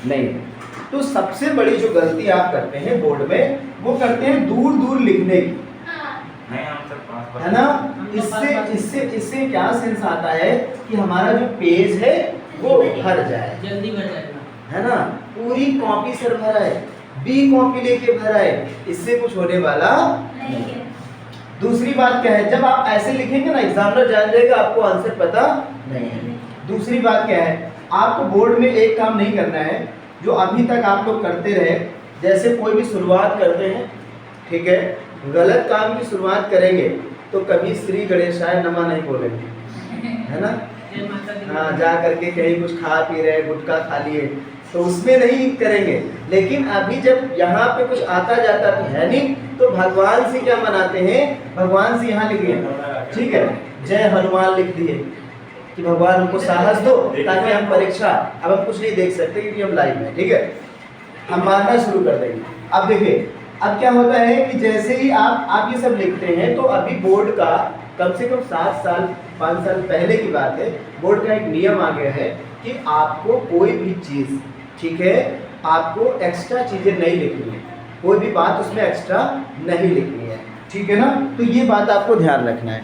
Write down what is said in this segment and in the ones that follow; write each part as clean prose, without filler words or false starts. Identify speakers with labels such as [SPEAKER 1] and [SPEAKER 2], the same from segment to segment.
[SPEAKER 1] नहीं है। तो सबसे बड़ी जो गलती आप करते हैं बोर्ड में, वो करते हैं दूर दूर लिखने की, है ना। इससे इससे इससे क्या सेंस आता है कि हमारा जो पेज है वो भर जाए,
[SPEAKER 2] जल्दी भर जाएगा,
[SPEAKER 1] है ना। पूरी कॉपी सर भरा है, बी कॉपी लेके भरा है, इससे कुछ होने वाला नहीं है। दूसरी बात क्या है, जब आप ऐसे लिखेंगे ना एग्जामिनर जान जाएगा आपको आंसर पता नहीं है। दूसरी बात क्या है, आपको बोर्ड में एक काम नहीं करना है जो अभी तक आप लोग करते रहे। जैसे कोई भी शुरुआत करते हैं, ठीक है, गलत काम की शुरुआत करेंगे तो कभी श्री गणेशाय नमः नहीं बोलेंगे, है ना। हाँ, जा करके कहीं कुछ खा पी रहे, गुटखा खा लिए, तो उसमें नहीं करेंगे। लेकिन अभी जब यहाँ पे कुछ आता जाता तो है नहीं, तो भगवान से क्या मनाते हैं, भगवान से यहाँ लिखिए, ठीक है, जय हनुमान लिख दिए कि भगवान हमको साहस दो ताकि हम परीक्षा, अब हम कुछ नहीं देख सकते क्योंकि हम लाइव में, ठीक है, हम मानना शुरू कर देंगे। अब देखिए, अब क्या होता है कि जैसे ही आप ये सब लिखते हैं, तो अभी बोर्ड का कम से कम 7 साल 5 साल पहले की बात है, बोर्ड का एक नियम आ गया है कि आपको कोई भी चीज़, ठीक है, आपको एक्स्ट्रा चीज़ें नहीं लिखनी है, कोई भी बात उसमें एक्स्ट्रा नहीं लिखनी है, ठीक है ना। तो ये बात आपको ध्यान रखना है,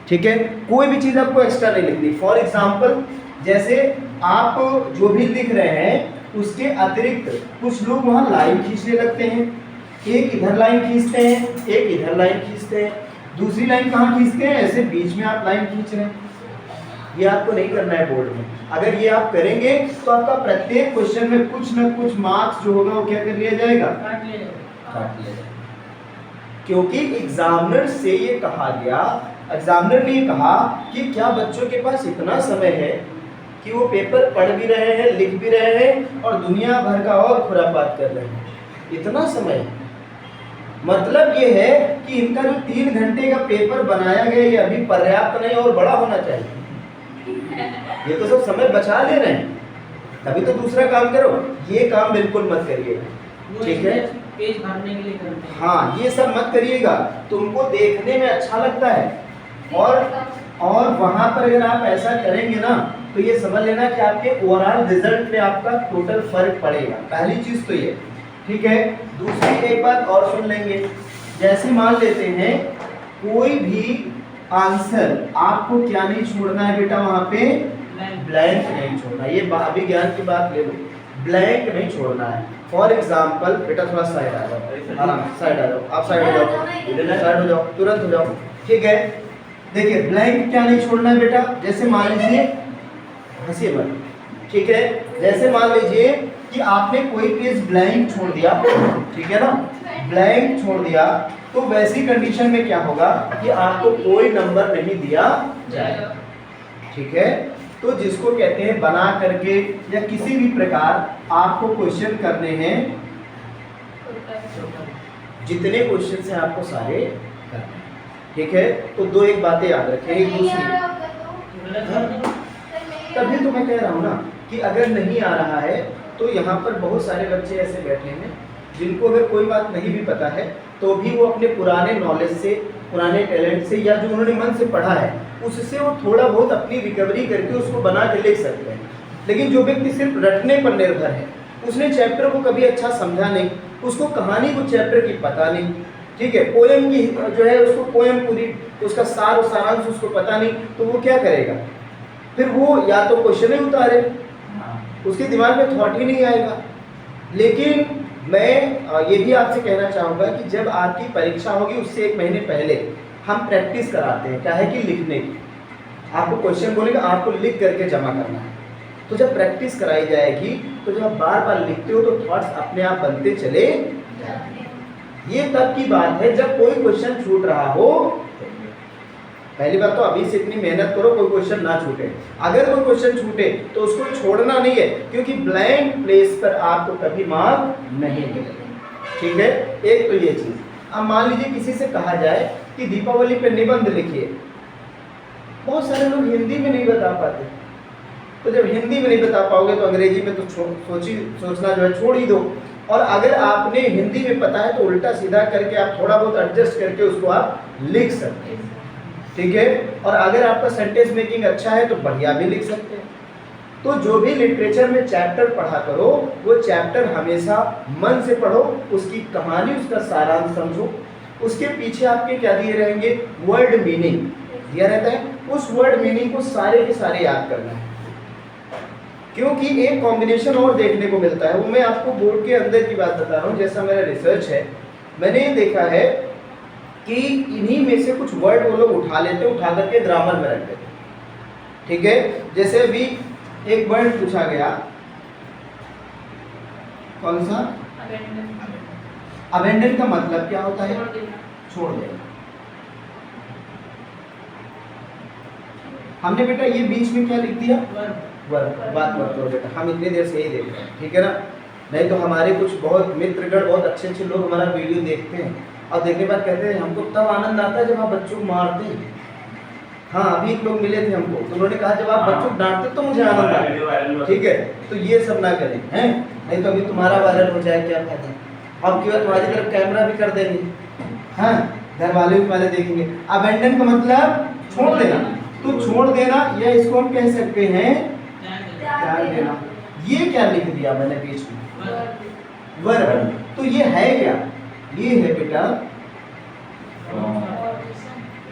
[SPEAKER 1] ठीक है, कोई भी चीज़ आपको एक्स्ट्रा नहीं लिखनी। फॉर एग्जाम्पल, जैसे आप जो भी लिख रहे हैं उसके अतिरिक्त कुछ लोग वहाँ लाइन खींचने लगते हैं, एक इधर लाइन खींचते हैं, एक इधर लाइन खींचते हैं, दूसरी लाइन कहाँ खींचते हैं, ऐसे बीच में आप लाइन खींच रहे हैं। ये आपको नहीं करना है बोर्ड में। अगर ये आप करेंगे तो आपका प्रत्येक क्वेश्चन में कुछ ना कुछ मार्क्स जो होगा वो क्या कर लिया जाएगा, काट लिया जाएगा। क्योंकि एग्जामिनर से ये कहा गया, एग्जामिनर ने ये कहा कि क्या बच्चों के पास इतना समय है कि वो पेपर पढ़ भी रहे हैं, लिख भी रहे हैं और दुनिया भर का और खुरापात कर रहे हैं, इतना समय। मतलब ये है कि इनका जो 3 घंटे का पेपर बनाया गया ये अभी पर्याप्त नहीं और बड़ा होना चाहिए। ये तो सब समय बचा ले रहे हैं, तभी तो दूसरा काम करो, ये काम बिल्कुल मत करिएगा, ठीक है।
[SPEAKER 2] पेज भरने के लिए करते हैं।
[SPEAKER 1] हाँ, ये सब मत करिएगा, तुमको देखने में अच्छा लगता है और वहाँ पर अगर आप ऐसा करेंगे ना तो ये समझ लेना कि आपके ओवरऑल रिजल्ट पे आपका टोटल फर्क पड़ेगा। पहली चीज़ तो ये, ठीक है। दूसरी एक बात और सुन लेंगे, जैसे मान लेते हैं कोई भी आंसर आपको क्या नहीं छोड़ना है बेटा, वहाँ पे ब्लैंक नहीं छोड़ना। ये अभी ज्ञान की बात ले लो, ब्लैंक नहीं छोड़ना है। फॉर एग्जाम्पल बेटा थोड़ा साइड आ जाओ, आराम साइड आ जाओ, आप साइड हो जाओ, साइड हो जाओ, तुरंत हो जाओ, ठीक है। देखिए ब्लैंक क्या नहीं छोड़ना है बेटा, जैसे मान लीजिए, हंसिए मत, ठीक है, जैसे मान लीजिए कि आपने कोई पेज ब्लैंक छोड़ दिया, ठीक है ना, ब्लैंक छोड़ दिया, तो वैसी कंडीशन में क्या होगा कि आपको कोई नंबर नहीं दिया जाएगा, ठीक है। तो जिसको कहते हैं बना करके या किसी भी प्रकार आपको क्वेश्चन करने हैं, जितने क्वेश्चन से आपको सारे करने हैं, ठीक है। तो दो एक बातें याद रखें, एक दूसरी, तभी तो मैं कह रहा हूँ ना कि अगर नहीं आ रहा है तो यहाँ पर बहुत सारे बच्चे ऐसे बैठे हैं जिनको अगर कोई बात नहीं भी पता है तो भी वो अपने पुराने नॉलेज से, पुराने टैलेंट से या जो उन्होंने मन से पढ़ा है उससे वो थोड़ा बहुत अपनी रिकवरी करके उसको बना के लिख सकते हैं। लेकिन जो व्यक्ति सिर्फ रटने पर निर्भर है, उसने चैप्टर को कभी अच्छा समझा नहीं, उसको कहानी को चैप्टर की पता नहीं, ठीक है, पोएम की जो है उसको पोएम पूरी उसका सार और सारांश उसको पता नहीं, तो वो क्या करेगा, फिर वो या तो क्वेश्चन ही उतारे, उसके दिमाग में थॉट ही नहीं आएगा। लेकिन मैं ये भी आपसे कहना चाहूँगा कि जब आपकी परीक्षा होगी उससे 1 महीने पहले हम प्रैक्टिस कराते हैं, क्या है कि लिखने की। आपको क्वेश्चन बोलेगा, आपको लिख करके जमा करना है। तो जब प्रैक्टिस कराई जाएगी तो जब आप बार बार लिखते हो तो थॉट्स अपने आप बनते चले जाते हैं। ये तब की बात है जब कोई क्वेश्चन छूट रहा हो। पहली बात तो अभी से इतनी मेहनत करो कोई क्वेश्चन ना छूटे। अगर कोई क्वेश्चन छूटे तो उसको छोड़ना नहीं है, क्योंकि ब्लैंक प्लेस पर आपको कभी मार्क नहीं मिलेगा, ठीक है। एक तो ये चीज़। अब मान लीजिए किसी से कहा जाए कि दीपावली पे निबंध लिखिए, बहुत सारे लोग हिंदी में नहीं बता पाते, तो जब हिंदी में नहीं बता पाओगे तो अंग्रेजी में तो सोचना जो है छोड़ ही दो। और अगर आपने हिंदी में पता है तो उल्टा सीधा करके आप थोड़ा बहुत एडजस्ट करके उसको आप लिख सकते हैं, ठीक है। और अगर आपका सेंटेंस मेकिंग अच्छा है तो बढ़िया भी लिख सकते हैं, तो जो भी लिटरेचर में चैप्टर पढ़ा करो वो चैप्टर हमेशा मन से पढ़ो, उसकी कहानी, उसका सारांश समझो, उसके पीछे आपके क्या दिए रहेंगे, वर्ड मीनिंग दिया रहता है, उस वर्ड मीनिंग को सारे के सारे याद करना है। क्योंकि एक कॉम्बिनेशन और देखने को मिलता है, वो मैं आपको बोर्ड के अंदर की बात बता रहा हूँ, जैसा मेरा रिसर्च है, मैंने ये देखा है कि इन्हीं में से कुछ वर्ड वो लोग उठा लेते, उठा करके ग्रामर में रख देते, ठीक है। जैसे अभी एक वर्ड पूछा गया, कौन सा, अबेंडन का मतलब क्या होता है, छोड़ देना। हमने बेटा ये बीच में क्या लिख दिया, वर्ब, बात मत करो बेटा, हम इतनी देर से यही देख रहे हैं, ठीक है ना। नहीं तो हमारे कुछ बहुत मित्रगण, बहुत अच्छे अच्छे लोग हमारा वीडियो देखते हैं और देखने के बाद कहते हैं हमको तब आनंद आता है जब आप बच्चों को मारते हैं। हाँ, अभी एक लोग मिले थे हमको, तो उन्होंने कहा जब आप बच्चों को डांटते तो मुझे आनंद आता है, ठीक है। तो ये सब ना करें, हैं, नहीं तो अभी तुम्हारा वायरल हो जाए, क्या फायदा। अब की बार तुम्हारी तरफ कैमरा भी कर देंगे, हाँ, घर वाले भी पहले देखेंगे। अबेंडन का मतलब छोड़ देना, तो छोड़ देना, या इसको हम कह सकते हैं त्याग देना। ये क्या लिख दिया मैंने बीच में, वर्ब। तो ये है क्या, ये है बेटा,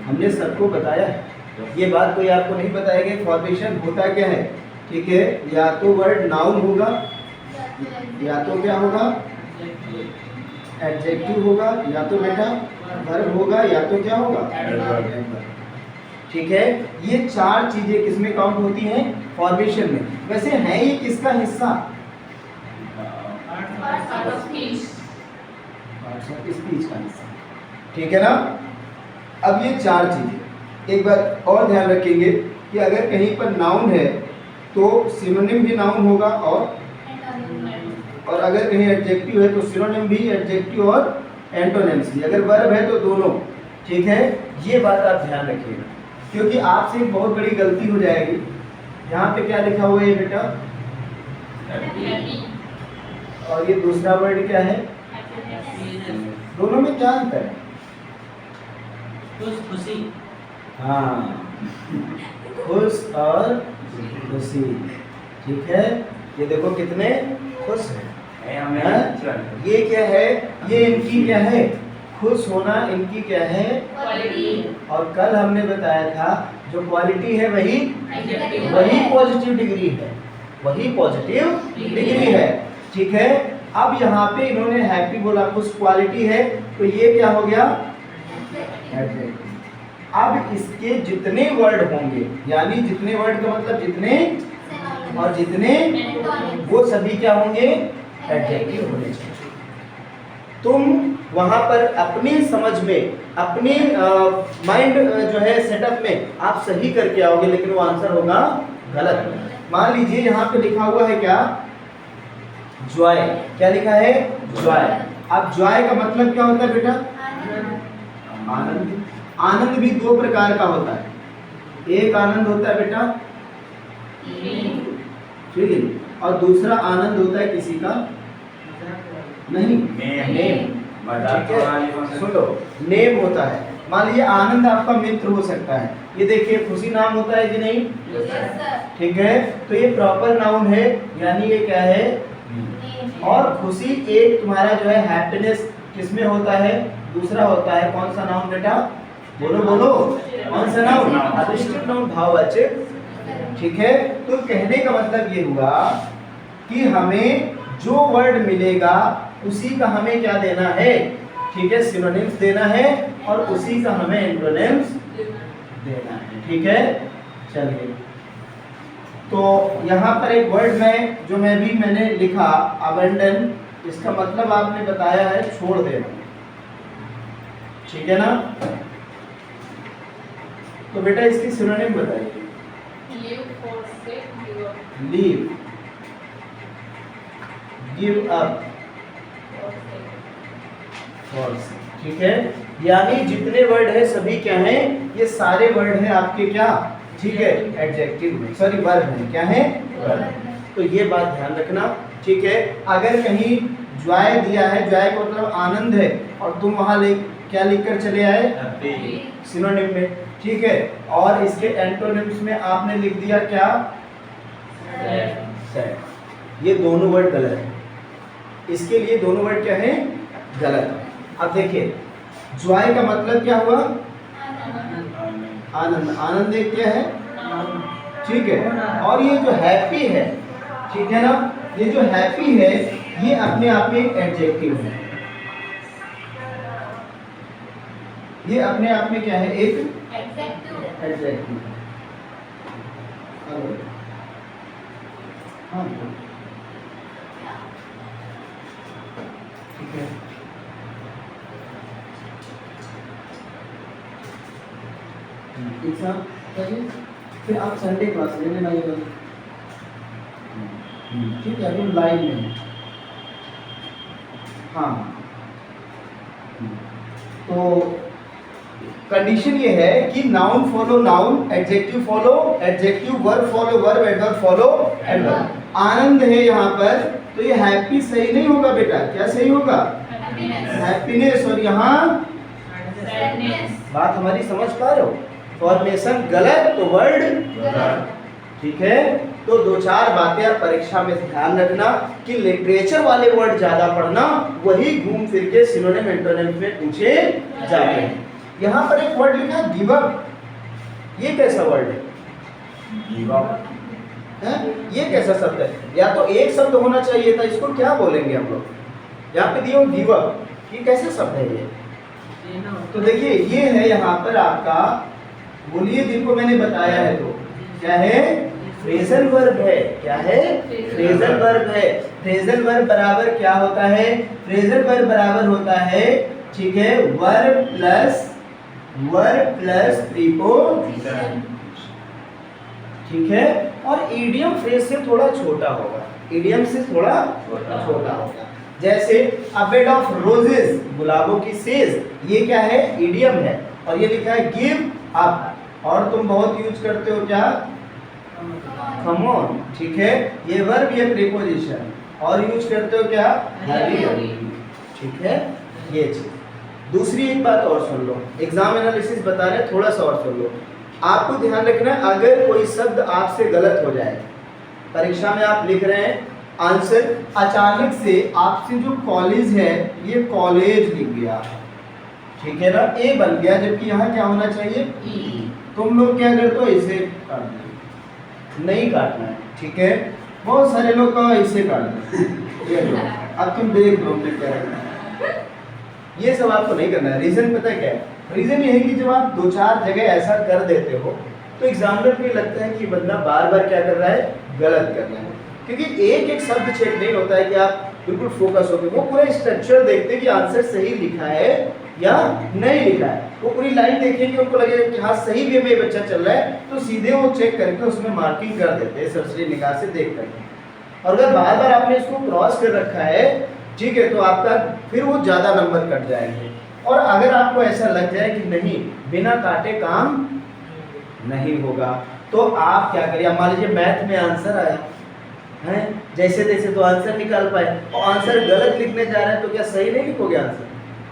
[SPEAKER 1] हमने सबको बताया है, ये बात कोई आपको नहीं बताएगा। फॉर्मेशन होता क्या है, ठीक है, या तो वर्ड नाउन होगा, या तो क्या होगा, एडजेक्टिव होगा, या तो बेटा वर्ब होगा, या तो क्या होगा, ठीक है। ये चार चीजें किसमें काउंट होती हैं, फॉर्मेशन में। वैसे है ये किसका हिस्सा, स्पीच का हिस्सा, ठीक है ना। अब ये चार चीजें, एक बात और ध्यान रखेंगे कि अगर कहीं पर नाउन है तो सिनोनिम भी नाउन होगा, और अगर कहीं एडजेक्टिव है तो सिनोनिम भी, एडजेक्टिव और एंटोनिम्स भी। अगर वर्ब है तो दोनों, ठीक है। ये बात आप ध्यान रखिएगा, क्योंकि आपसे एक बहुत बड़ी गलती हो जाएगी। यहाँ पे क्या लिखा हुआ है बेटा, और ये दूसरा वर्ड क्या है, दोनों में क्या अंतर है,
[SPEAKER 2] खुशी,
[SPEAKER 1] हाँ, खुश और खुशी, ठीक है। ये देखो कितने खुश हैं, हाँ? ये क्या है, ये इनकी क्या है, खुश होना इनकी क्या है, और कल हमने बताया था जो क्वालिटी है वही पॉजिटिव डिग्री है, वही पॉजिटिव डिग्री है, ठीक है। अब यहाँ पे इन्होंने हैप्पी बोला, खुश क्वालिटी है, तो ये क्या हो गया, अब इसके जितने वर्ड होंगे, यानी जितने वर्ड का मतलब जितने और जितने, वो सभी क्या होंगे, एडजेक्टिव होने चाहिए। तुम वहां पर अपनी समझ में, अपने माइंड जो है सेटअप में आप सही करके आओगे, लेकिन वो आंसर होगा गलत। मान लीजिए यहाँ पे लिखा हुआ है क्या, जॉय, क्या लिखा है, जॉय। अब जॉय का मतलब क्या होता है बेटा, आनंद। आनंद भी दो प्रकार का होता है, एक आनंद होता है बेटा फीलिंग, और दूसरा आनंद होता है किसी का नहीं, नेम, ठीक है। सुनो, नेम होता है, मान लीजिए आनंद आपका मित्र हो सकता है, ये देखिए खुशी नाम होता है कि नहीं, ठीक है। तो ये प्रॉपर नाउन है, यानी ये क्या है, और खुशी एक तुम्हारा जो है हैप्पीनेस किसमें होता है, दूसरा होता है, कौन सा नाउन बेटा, बोलो बोलो, कौन सा नाउन, अधिष्ठित नाउन, भाववाचक, ठीक है। तो कहने का मतलब ये हुआ कि हमें जो वर्ड मिलेगा उसी का हमें क्या देना है, ठीक है, सिनोनिम्स देना है, और उसी का हमें एंटोनिम्स देना है, ठीक है। चलिए, तो यहाँ पर एक वर्ड में जो मैंने लिखा अबंडन, इसका मतलब आपने बताया है छोड़ देना, ठीक है ना। तो बेटा इसकी सिनोनिम बताइए, लीव, गिव अप, फॉरसेक, ठीक है। यानी जितने वर्ड है सभी क्या हैं, ये सारे वर्ड हैं आपके क्या, ठीक है, एडजेक्टिव में, सॉरी वर्ब में, क्या है, वर्ब। तो ये बात ध्यान रखना, ठीक है। अगर कहीं जॉय दिया है, जॉय का मतलब आनंद है, और तुम वहां क्या लिखकर चले आए, सिनोनिम में, ठीक है, और इसके एंटोनिम्स में आपने लिख दिया क्या, सैड। ये दोनों वर्ड गलत है, इसके लिए दोनों वर्ड क्या है, गलत है। अब देखिए जॉय का मतलब क्या हुआ, आनंद। आनंद एक क्या है, ठीक है। और ये जो हैप्पी है, ठीक है ना, ये जो हैप्पी है ये अपने आप में एक एडजेक्टिव है। ये अपने आप में क्या है, एक एडजेक्टिव। हाँ ठीक है। फिर आप संडे क्लास ले लेना ये बस, ठीक है। अभी लाइन में हाँ, तो कंडीशन ये है कि noun follow noun, adjective follow adjective, verb follow verb, adverb follow adverb. आनंद है यहाँ पर, तो ये हैप्पी सही नहीं होगा बेटा, क्या सही होगा, हैप्पीनेस। और यहाँ बात हमारी समझ पा रहे हो, फॉर्मेशन गलत तो वर्ड गलत, ठीक है। तो दो चार बातें आप परीक्षा में ध्यान रखना कि लिटरेचर वाले वर्ड ज्यादा पढ़ना, वही घूम फिर के सिनोनिम एंटोनिम में पूछे जाते हैं। यहाँ पर एक वर्ड लिखा है गिव अप, ये कैसा वर्ड है, गिव अप है, ये कैसा शब्द है, या तो एक शब्द होना चाहिए था, इसको क्या बोलेंगे हम लोग, यहाँ पे दिया गिव अप, ये कैसे शब्द है ये, तो देखिए ये है यहाँ पर आपका, बोलिए जिनको मैंने बताया है, तो क्या है, फ्रेजल वर्ब है, क्या है, फ्रेजल वर्ब है। फ्रेजल वर्ब बराबर क्या होता है, फ्रेजल वर्ब बराबर होता है, ठीक है, वर्ब प्लस प्रीपोजिशन, ठीक है। और ईडियम फ्रेज से थोड़ा छोटा होगा, ईडियम से थोड़ा छोटा होगा। जैसे अ बेड ऑफ रोजेस, गुलाबों की सेज, ये क्या है, ईडियम है। और ये लिखा है गिव अप, और तुम बहुत यूज करते हो क्या, कम ऑन, ठीक है, ये वर्ब ये प्रीपोजिशन। और यूज करते हो क्या, हरी, ठीक है, ये चीज। दूसरी एक बात और सुन लो, एग्जाम एनालिसिस बता रहे हैं, थोड़ा सा और सुन लो। आपको ध्यान रखना है, अगर कोई शब्द आपसे गलत हो जाए, परीक्षा में आप लिख रहे हैं आंसर, अचानक से आपसे जो कॉलेज है ये कॉलेज लिख गया, ठीक है ना, ए बन गया, जबकि यहाँ क्या होना चाहिए, ई। तुम लोग क्या करते हो, इसे काट दो, नहीं काटना है, ठीक है। बहुत सारे लोग का इसे काट दो, अब तुम देख लो क्या करना है, ये सब आपको नहीं करना है। रीजन पता है क्या है, रीजन ये है कि जब आप दो चार जगह ऐसा कर देते हो तो एग्जामिनर को लगता है कि बंदा बार बार क्या कर रहा है, गलत कर रहा है, क्योंकि एक एक शब्द चेक नहीं होता है कि आप बिल्कुल फोकस होकर, वो पूरा स्ट्रक्चर देखते हैं कि आंसर सही लिखा है या नहीं लिखा है। वो पूरी लाइन देखेंगे, उनको लगेगा कि हाँ सही वे में बच्चा चल रहा है, तो सीधे वो चेक करके उसमें मार्किंग कर देते हैं सरसरी निगाह से देख करके। और अगर बार बार आपने इसको क्रॉस कर रखा है, ठीक है, तो आपका फिर वो ज़्यादा नंबर कट जाएंगे। और अगर आपको ऐसा लग जाए कि नहीं बिना काटे काम नहीं होगा, तो आप क्या करिए, मान लीजिए मैथ में आंसर आया है, जैसे तैसे तो आंसर निकाल पाए, और आंसर गलत लिखने जा रहे हैं, तो क्या सही नहीं लिखोगे आंसर,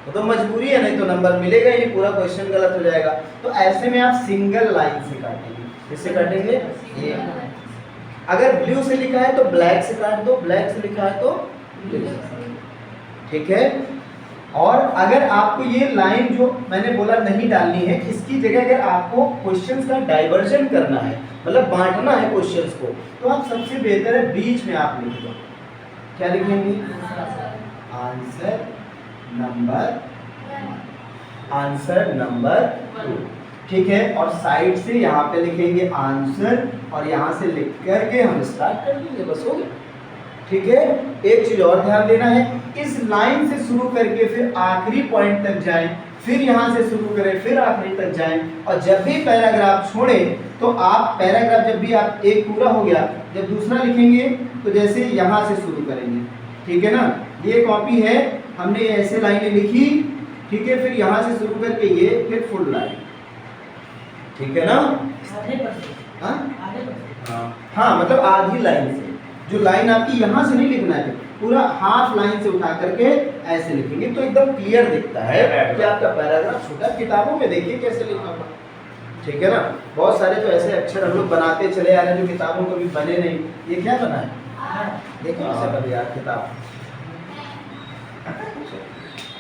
[SPEAKER 1] तो मजबूरी है, नहीं तो नंबर मिलेगा ही, पूरा क्वेश्चन गलत हो जाएगा। तो ऐसे में आप सिंगल लाइन से काटेंगे, किससे काटेंगे, अगर ब्लू से लिखा है तो ब्लैक से काट दो, ब्लैक से लिखा है तो ब्लू से, ठीक है। और अगर आपको ये लाइन जो मैंने बोला नहीं डालनी है, इसकी जगह अगर आपको क्वेश्चंस का डाइवर्जन करना है, मतलब बांटना है क्वेश्चंस को, तो आप सबसे बेहतर है बीच में आप लिख दो, क्या लिखेंगे, आंसर नंबर 2, ठीक है। और साइड से यहाँ पे लिखेंगे आंसर, और यहाँ से लिख करके हम स्टार्ट कर देंगे, बस हो गया, ठीक है। एक चीज और ध्यान देना है, इस लाइन से शुरू करके फिर आखिरी पॉइंट तक जाएं, फिर यहाँ से शुरू करें, फिर आखिरी तक जाएं, और जब भी पैराग्राफ छोड़ें तो आप पैराग्राफ जब भी आप एक पूरा हो गया, जब दूसरा लिखेंगे तो जैसे यहाँ से शुरू करेंगे, ठीक है ना। ये कॉपी है, हमने ऐसे लाइनें लिखी, ठीक है, फिर यहाँ से शुरू करके ये फिर फुल लाइन, ठीक है ना। हाँ मतलब आधी लाइन से, जो लाइन आपकी यहाँ से नहीं लिखना है, पूरा हाफ लाइन से उठा करके ऐसे लिखेंगे, तो एकदम क्लियर दिखता है कि आपका पैराग्राफ छोटा। किताबों में देखिए कैसे लिखा हुआ, ठीक है ना। बहुत सारे तो ऐसे अक्षर हम लोग बनाते चले आ रहे हैं जो किताबों में कभी बने नहीं। ये क्या बना है, देखो इसे कभी यार किताब,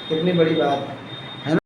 [SPEAKER 1] कितनी बड़ी बात है।